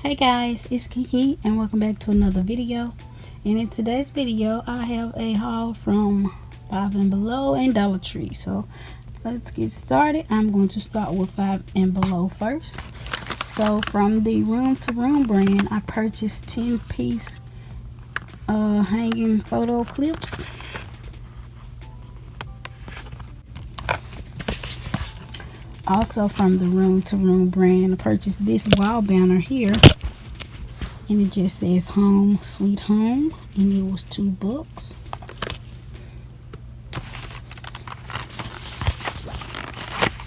Hey guys, it's Keke and welcome back to another video. And in today's video I have a haul from Five and Below and Dollar Tree. So let's get started. I'm going to start with Five and Below first. So from the Room to Room brand, I purchased 10-piece hanging photo clips. Also from the Room to Room brand, I purchased this wall banner here, and it just says Home Sweet Home, and it was $2.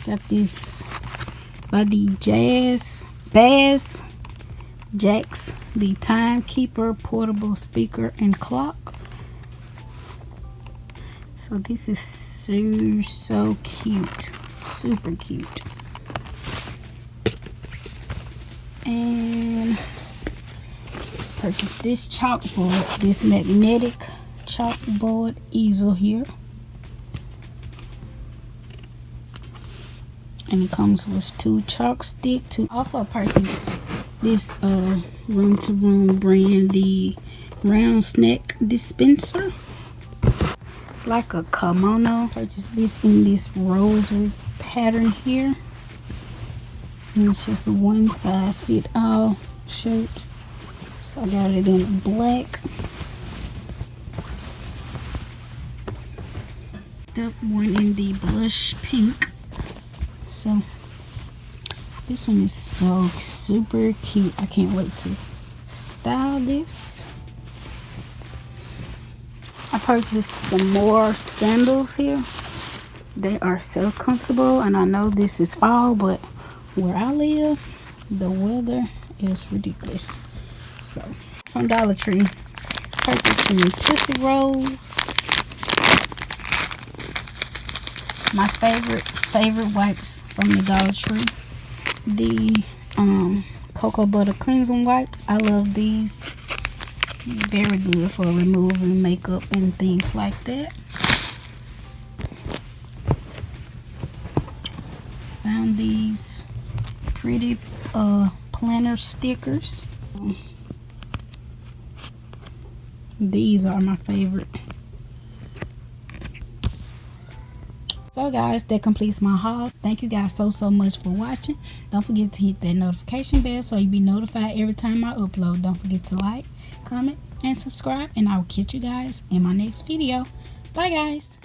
Got this by the Bass Jacks, the Timekeeper portable speaker and clock. So this is so cute, super cute. And purchased this chalkboard, this magnetic chalkboard easel here, and it comes with 2 chalk sticks. Also purchased this Room to Room brand, the round snack dispenser. It's like a kimono. Purchased this in this rosary pattern here, and it's just a one size fit all shirt. So I got it in black. The one in the blush pink. So this one is so super cute. I can't wait to style this. I purchased some more sandals here. They are so comfortable, and I know this is fall, but where I live, the weather is ridiculous. So from Dollar Tree, purchased some Tootsie Rolls. My favorite wipes from the Dollar Tree, the cocoa butter cleansing wipes. I love these. Very good for removing makeup and things like that. Found these pretty planner stickers. These are my favorite. So guys, that completes my haul. Thank you guys so much for watching. Don't forget to hit that notification bell so you'll be notified every time I upload. Don't forget to like, comment, and subscribe, and I will catch you guys in my next video. Bye guys.